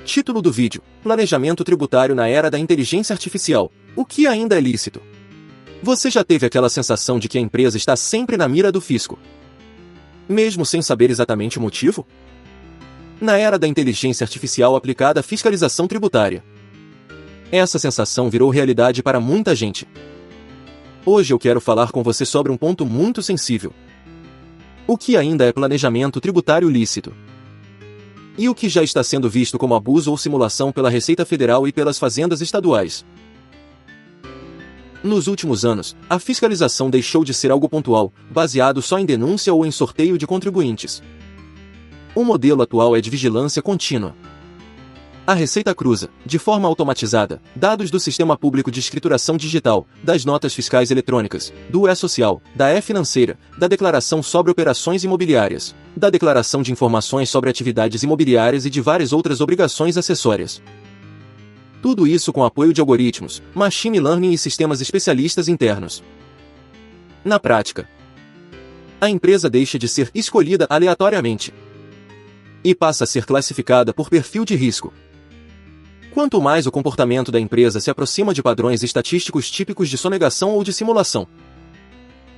Título do vídeo: Planejamento tributário na era da inteligência artificial. O que ainda é lícito? Você já teve aquela sensação de que a empresa está sempre na mira do fisco, mesmo sem saber exatamente o motivo? Na era da inteligência artificial aplicada à fiscalização tributária, essa sensação virou realidade para muita gente. Hoje eu quero falar com você sobre um ponto muito sensível. O que ainda é planejamento tributário lícito? E o que já está sendo visto como abuso ou simulação pela Receita Federal e pelas fazendas estaduais? Nos últimos anos, a fiscalização deixou de ser algo pontual, baseado só em denúncia ou em sorteio de contribuintes. O modelo atual é de vigilância contínua. A Receita cruza, de forma automatizada, dados do Sistema Público de Escrituração Digital, das notas fiscais eletrônicas, do E-Social, da E-Financeira, da Declaração sobre Operações Imobiliárias, da Declaração de Informações sobre Atividades Imobiliárias e de várias outras obrigações acessórias. Tudo isso com apoio de algoritmos, machine learning e sistemas especialistas internos. Na prática, a empresa deixa de ser escolhida aleatoriamente e passa a ser classificada por perfil de risco. Quanto mais o comportamento da empresa se aproxima de padrões estatísticos típicos de sonegação ou de simulação,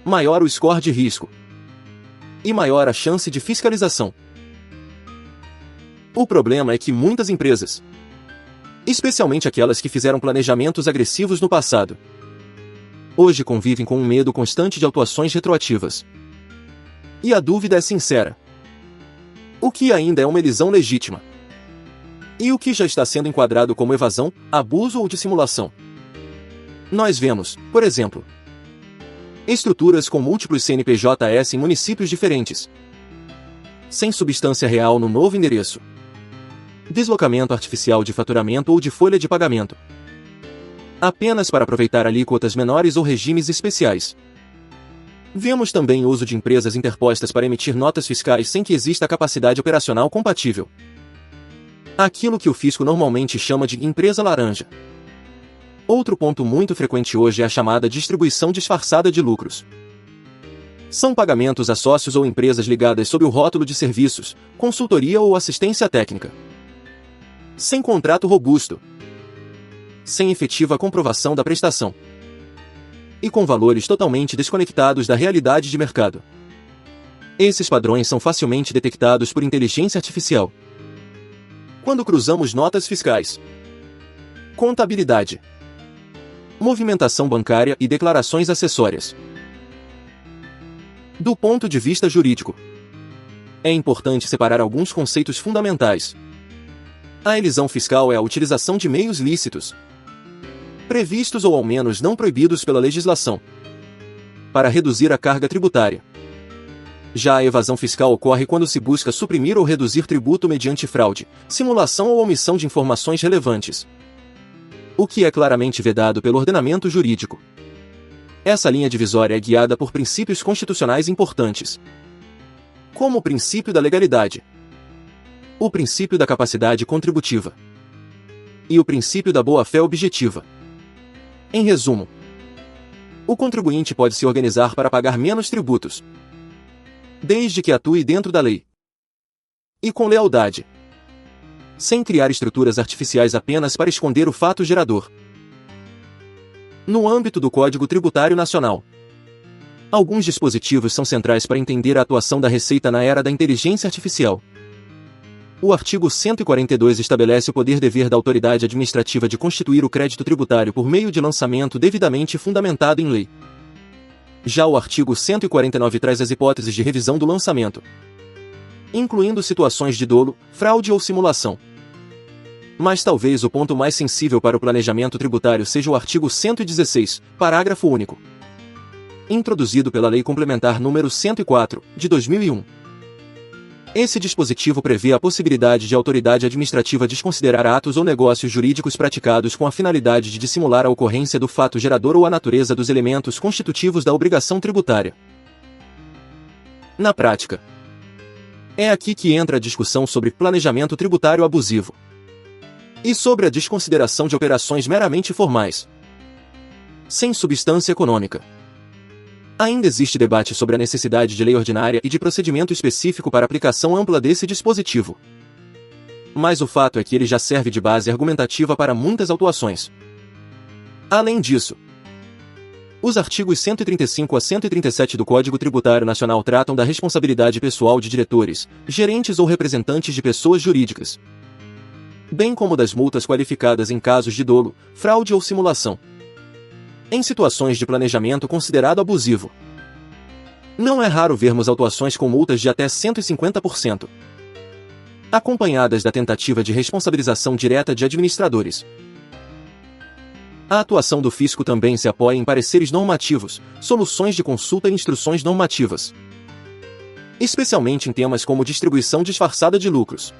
maior o score de risco e maior a chance de fiscalização. O problema é que muitas empresas, especialmente aquelas que fizeram planejamentos agressivos no passado, hoje convivem com um medo constante de autuações retroativas. E a dúvida é sincera: o que ainda é uma elisão legítima? E o que já está sendo enquadrado como evasão, abuso ou dissimulação? Nós vemos, por exemplo, estruturas com múltiplos CNPJs em municípios diferentes, sem substância real no novo endereço, deslocamento artificial de faturamento ou de folha de pagamento, apenas para aproveitar alíquotas menores ou regimes especiais. Vemos também o uso de empresas interpostas para emitir notas fiscais sem que exista capacidade operacional compatível. Aquilo que o fisco normalmente chama de empresa laranja. Outro ponto muito frequente hoje é a chamada distribuição disfarçada de lucros. São pagamentos a sócios ou empresas ligadas sob o rótulo de serviços, consultoria ou assistência técnica, sem contrato robusto, sem efetiva comprovação da prestação e com valores totalmente desconectados da realidade de mercado. Esses padrões são facilmente detectados por inteligência artificial quando cruzamos notas fiscais, contabilidade, movimentação bancária e declarações acessórias. Do ponto de vista jurídico, é importante separar alguns conceitos fundamentais. A elisão fiscal é a utilização de meios lícitos, previstos ou ao menos não proibidos pela legislação, para reduzir a carga tributária. Já a evasão fiscal ocorre quando se busca suprimir ou reduzir tributo mediante fraude, simulação ou omissão de informações relevantes, o que é claramente vedado pelo ordenamento jurídico. Essa linha divisória é guiada por princípios constitucionais importantes, como o princípio da legalidade, o princípio da capacidade contributiva e o princípio da boa-fé objetiva. Em resumo, o contribuinte pode se organizar para pagar menos tributos, desde que atue dentro da lei e com lealdade, sem criar estruturas artificiais apenas para esconder o fato gerador. No âmbito do Código Tributário Nacional, alguns dispositivos são centrais para entender a atuação da Receita na era da inteligência artificial. O artigo 142 estabelece o poder-dever da autoridade administrativa de constituir o crédito tributário por meio de lançamento devidamente fundamentado em lei. Já o artigo 149 traz as hipóteses de revisão do lançamento, incluindo situações de dolo, fraude ou simulação. Mas talvez o ponto mais sensível para o planejamento tributário seja o artigo 116, parágrafo único, introduzido pela Lei Complementar nº 104, de 2001. Esse dispositivo prevê a possibilidade de a autoridade administrativa desconsiderar atos ou negócios jurídicos praticados com a finalidade de dissimular a ocorrência do fato gerador ou a natureza dos elementos constitutivos da obrigação tributária. Na prática, é aqui que entra a discussão sobre planejamento tributário abusivo e sobre a desconsideração de operações meramente formais, sem substância econômica. Ainda existe debate sobre a necessidade de lei ordinária e de procedimento específico para aplicação ampla desse dispositivo. mas o fato é que ele já serve de base argumentativa para muitas autuações. Além disso, os artigos 135 a 137 do Código Tributário Nacional tratam da responsabilidade pessoal de diretores, gerentes ou representantes de pessoas jurídicas, bem como das multas qualificadas em casos de dolo, fraude ou simulação, em situações de planejamento considerado abusivo. Não é raro vermos autuações com multas de até 150%, acompanhadas da tentativa de responsabilização direta de administradores. A atuação do fisco também se apoia em pareceres normativos, soluções de consulta e instruções normativas, especialmente em temas como distribuição disfarçada de lucros,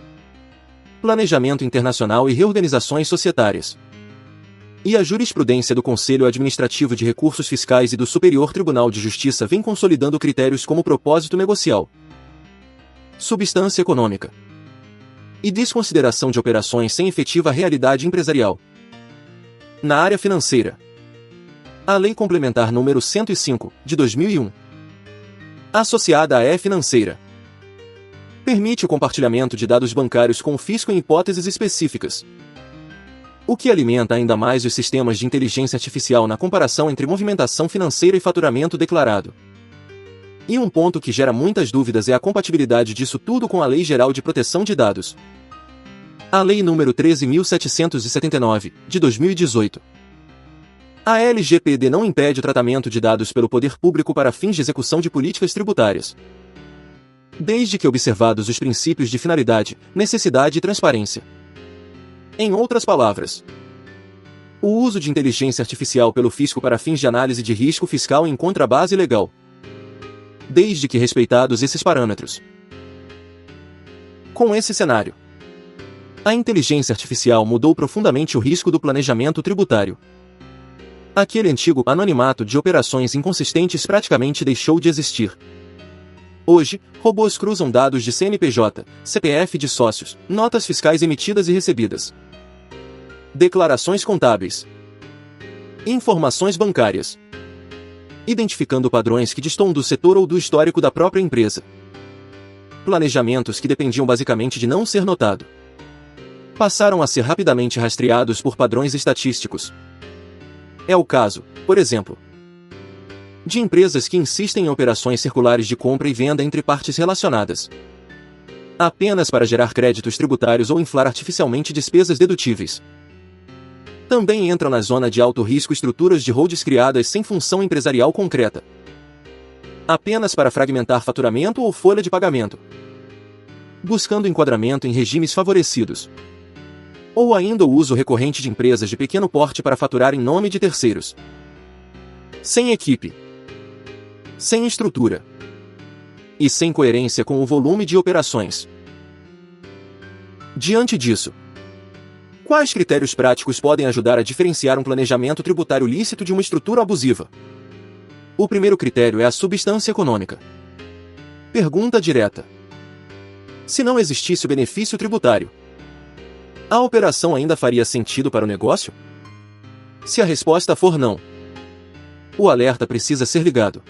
planejamento internacional e reorganizações societárias. E a jurisprudência do Conselho Administrativo de Recursos Fiscais e do Superior Tribunal de Justiça vem consolidando critérios como propósito negocial, substância econômica e desconsideração de operações sem efetiva realidade empresarial. Na área financeira, a Lei Complementar número 105, de 2001, associada à E-Financeira, permite o compartilhamento de dados bancários com o fisco em hipóteses específicas, o que alimenta ainda mais os sistemas de inteligência artificial na comparação entre movimentação financeira e faturamento declarado. E um ponto que gera muitas dúvidas é a compatibilidade disso tudo com a Lei Geral de Proteção de Dados, a Lei nº 13.779, de 2018. A LGPD não impede o tratamento de dados pelo poder público para fins de execução de políticas tributárias, desde que observados os princípios de finalidade, necessidade e transparência. Em outras palavras, o uso de inteligência artificial pelo fisco para fins de análise de risco fiscal encontra base legal, desde que respeitados esses parâmetros. Com esse cenário, a inteligência artificial mudou profundamente o risco do planejamento tributário. Aquele antigo anonimato de operações inconsistentes praticamente deixou de existir. Hoje, robôs cruzam dados de CNPJ, CPF de sócios, notas fiscais emitidas e recebidas, declarações contábeis, informações bancárias, identificando padrões que destoam do setor ou do histórico da própria empresa. Planejamentos que dependiam basicamente de não ser notado passaram a ser rapidamente rastreados por padrões estatísticos. É o caso, por exemplo, de empresas que insistem em operações circulares de compra e venda entre partes relacionadas, apenas para gerar créditos tributários ou inflar artificialmente despesas dedutíveis. Também entram na zona de alto risco estruturas de holdings criadas sem função empresarial concreta, apenas para fragmentar faturamento ou folha de pagamento, buscando enquadramento em regimes favorecidos, ou ainda o uso recorrente de empresas de pequeno porte para faturar em nome de terceiros, sem equipe, sem estrutura e sem coerência com o volume de operações. Diante disso, quais critérios práticos podem ajudar a diferenciar um planejamento tributário lícito de uma estrutura abusiva? O primeiro critério é a substância econômica. Pergunta direta: se não existisse o benefício tributário, a operação ainda faria sentido para o negócio? Se a resposta for não, o alerta precisa ser ligado.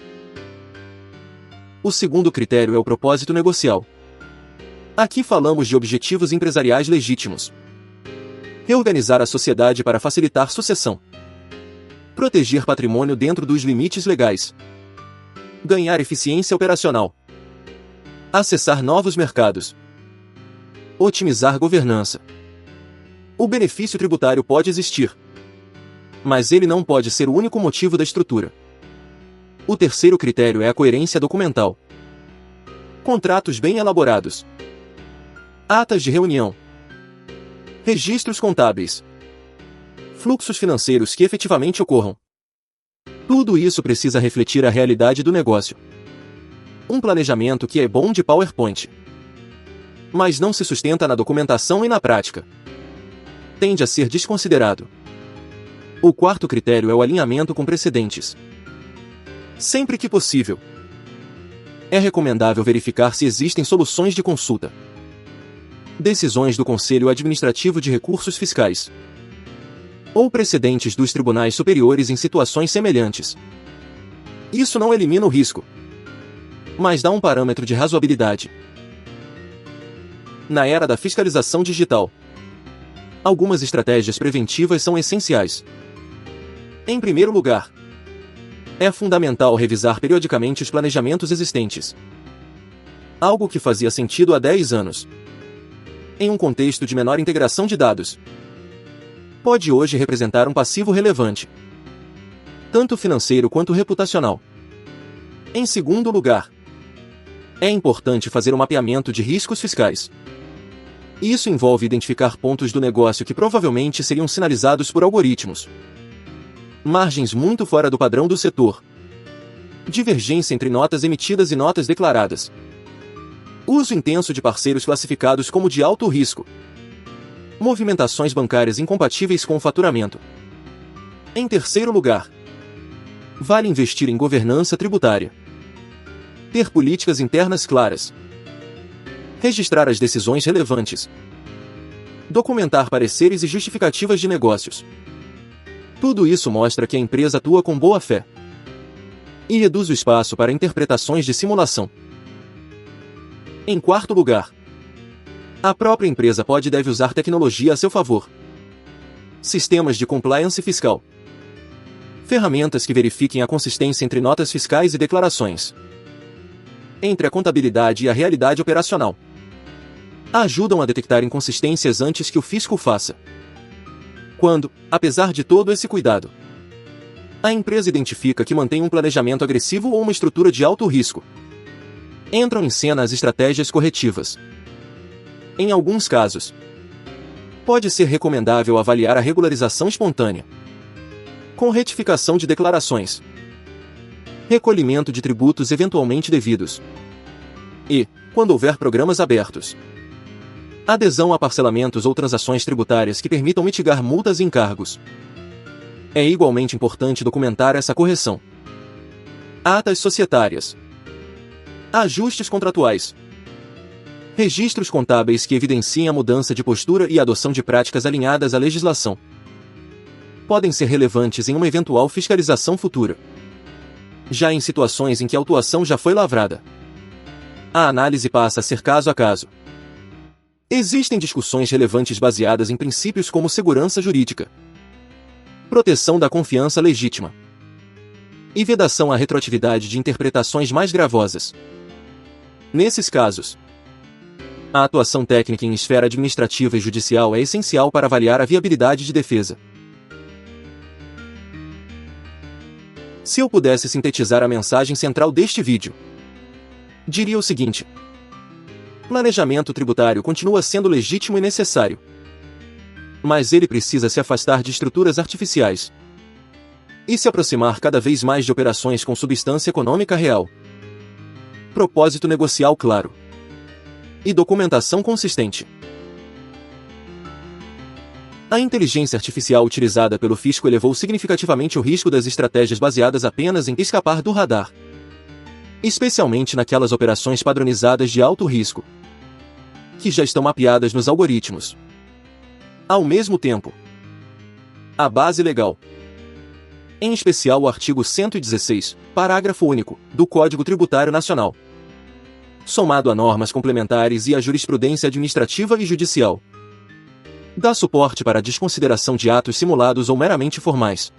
O segundo critério é o propósito negocial. Aqui falamos de objetivos empresariais legítimos: reorganizar a sociedade para facilitar sucessão, proteger patrimônio dentro dos limites legais, ganhar eficiência operacional, acessar novos mercados, otimizar governança. O benefício tributário pode existir, mas ele não pode ser o único motivo da estrutura. O terceiro critério é a coerência documental. Contratos bem elaborados, atas de reunião, registros contábeis, fluxos financeiros que efetivamente ocorram. Tudo isso precisa refletir a realidade do negócio. Um planejamento que é bom de PowerPoint, mas não se sustenta na documentação e na prática, tende a ser desconsiderado. O quarto critério é o alinhamento com precedentes. Sempre que possível, é recomendável verificar se existem soluções de consulta, decisões do Conselho Administrativo de Recursos Fiscais ou precedentes dos tribunais superiores em situações semelhantes. Isso não elimina o risco, mas dá um parâmetro de razoabilidade. Na era da fiscalização digital, algumas estratégias preventivas são essenciais. Em primeiro lugar, é fundamental revisar periodicamente os planejamentos existentes. Algo que fazia sentido há 10 anos, em um contexto de menor integração de dados, pode hoje representar um passivo relevante, tanto financeiro quanto reputacional. Em segundo lugar, é importante fazer um mapeamento de riscos fiscais. Isso envolve identificar pontos do negócio que provavelmente seriam sinalizados por algoritmos, margens muito fora do padrão do setor, divergência entre notas emitidas e notas declaradas, uso intenso de parceiros classificados como de alto risco, movimentações bancárias incompatíveis com o faturamento. Em terceiro lugar, vale investir em governança tributária, ter políticas internas claras, registrar as decisões relevantes, documentar pareceres e justificativas de negócios. Tudo isso mostra que a empresa atua com boa fé e reduz o espaço para interpretações de simulação. Em quarto lugar, a própria empresa pode e deve usar tecnologia a seu favor. Sistemas de compliance fiscal, ferramentas que verifiquem a consistência entre notas fiscais e declarações, entre a contabilidade e a realidade operacional, ajudam a detectar inconsistências antes que o fisco faça. Quando, apesar de todo esse cuidado, a empresa identifica que mantém um planejamento agressivo ou uma estrutura de alto risco, entram em cena as estratégias corretivas. Em alguns casos, pode ser recomendável avaliar a regularização espontânea, com retificação de declarações, recolhimento de tributos eventualmente devidos e, quando houver programas abertos, adesão a parcelamentos ou transações tributárias que permitam mitigar multas e encargos. É igualmente importante documentar essa correção. Atas societárias, ajustes contratuais, registros contábeis que evidenciem a mudança de postura e a adoção de práticas alinhadas à legislação podem ser relevantes em uma eventual fiscalização futura. Já em situações em que a autuação já foi lavrada, a análise passa a ser caso a caso. Existem discussões relevantes baseadas em princípios como segurança jurídica, proteção da confiança legítima e vedação à retroatividade de interpretações mais gravosas. Nesses casos, a atuação técnica em esfera administrativa e judicial é essencial para avaliar a viabilidade de defesa. Se eu pudesse sintetizar a mensagem central deste vídeo, diria o seguinte: planejamento tributário continua sendo legítimo e necessário, mas ele precisa se afastar de estruturas artificiais e se aproximar cada vez mais de operações com substância econômica real, propósito negocial claro e documentação consistente. A inteligência artificial utilizada pelo fisco elevou significativamente o risco das estratégias baseadas apenas em escapar do radar, especialmente naquelas operações padronizadas de alto risco, que já estão mapeadas nos algoritmos. Ao mesmo tempo, a base legal, em especial o artigo 116, parágrafo único, do Código Tributário Nacional, somado a normas complementares e a jurisprudência administrativa e judicial, dá suporte para a desconsideração de atos simulados ou meramente formais.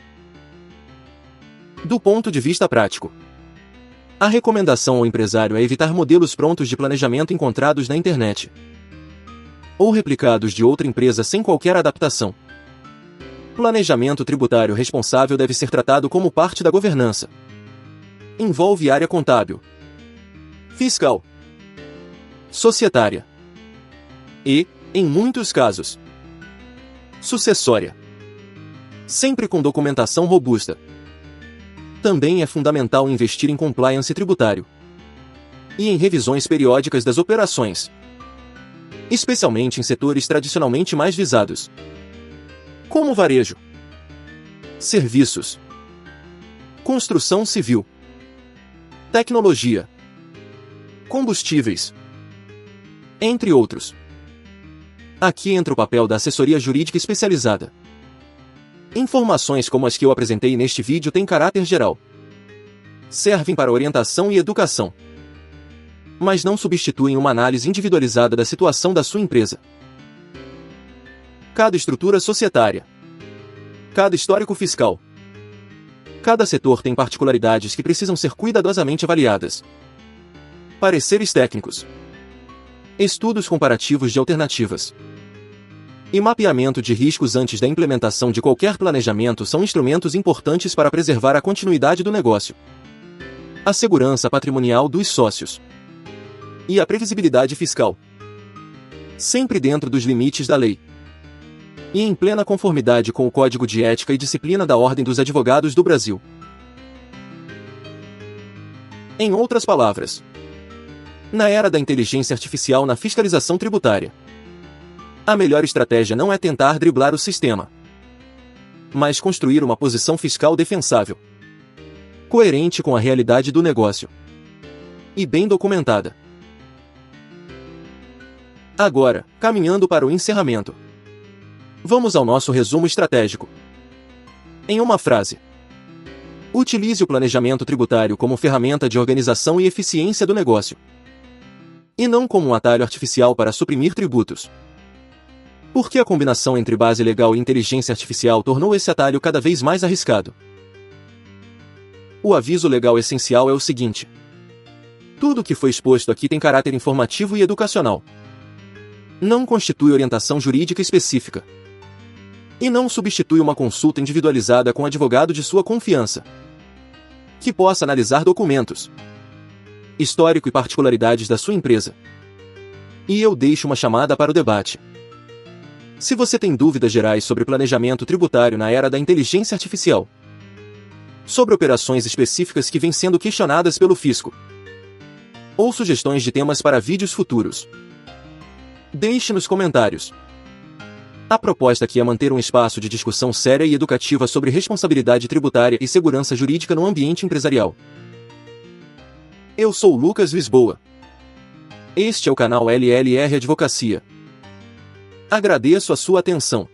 Do ponto de vista prático, a recomendação ao empresário é evitar modelos prontos de planejamento encontrados na internet ou replicados de outra empresa sem qualquer adaptação. Planejamento tributário responsável deve ser tratado como parte da governança. Envolve área contábil, fiscal, societária e, em muitos casos, sucessória, sempre com documentação robusta. Também é fundamental investir em compliance tributário e em revisões periódicas das operações, especialmente em setores tradicionalmente mais visados, como varejo, serviços, construção civil, tecnologia, combustíveis, entre outros. Aqui entra o papel da assessoria jurídica especializada. Informações como as que eu apresentei neste vídeo têm caráter geral. Servem para orientação e educação, mas não substituem uma análise individualizada da situação da sua empresa. Cada estrutura societária, cada histórico fiscal, cada setor tem particularidades que precisam ser cuidadosamente avaliadas. Pareceres técnicos, estudos comparativos de alternativas e mapeamento de riscos antes da implementação de qualquer planejamento são instrumentos importantes para preservar a continuidade do negócio, a segurança patrimonial dos sócios e a previsibilidade fiscal, sempre dentro dos limites da lei e em plena conformidade com o Código de Ética e Disciplina da Ordem dos Advogados do Brasil. Em outras palavras, na era da inteligência artificial na fiscalização tributária, a melhor estratégia não é tentar driblar o sistema, mas construir uma posição fiscal defensável, coerente com a realidade do negócio e bem documentada. Agora, caminhando para o encerramento, vamos ao nosso resumo estratégico. Em uma frase, utilize o planejamento tributário como ferramenta de organização e eficiência do negócio, e não como um atalho artificial para suprimir tributos. Porque a combinação entre base legal e inteligência artificial tornou esse atalho cada vez mais arriscado. O aviso legal essencial é o seguinte: tudo o que foi exposto aqui tem caráter informativo e educacional. Não constitui orientação jurídica específica. E não substitui uma consulta individualizada com advogado de sua confiança, que possa analisar documentos, histórico e particularidades da sua empresa. E eu deixo uma chamada para o debate. Se você tem dúvidas gerais sobre planejamento tributário na era da inteligência artificial, sobre operações específicas que vêm sendo questionadas pelo fisco, ou sugestões de temas para vídeos futuros, deixe nos comentários. A proposta aqui é manter um espaço de discussão séria e educativa sobre responsabilidade tributária e segurança jurídica no ambiente empresarial. Eu sou Lucas Lisboa. Este é o canal LLR Advocacia. Agradeço a sua atenção.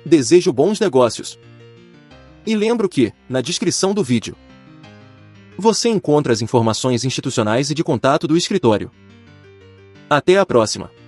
Desejo bons negócios. E lembro que, na descrição do vídeo, você encontra as informações institucionais e de contato do escritório. Até a próxima!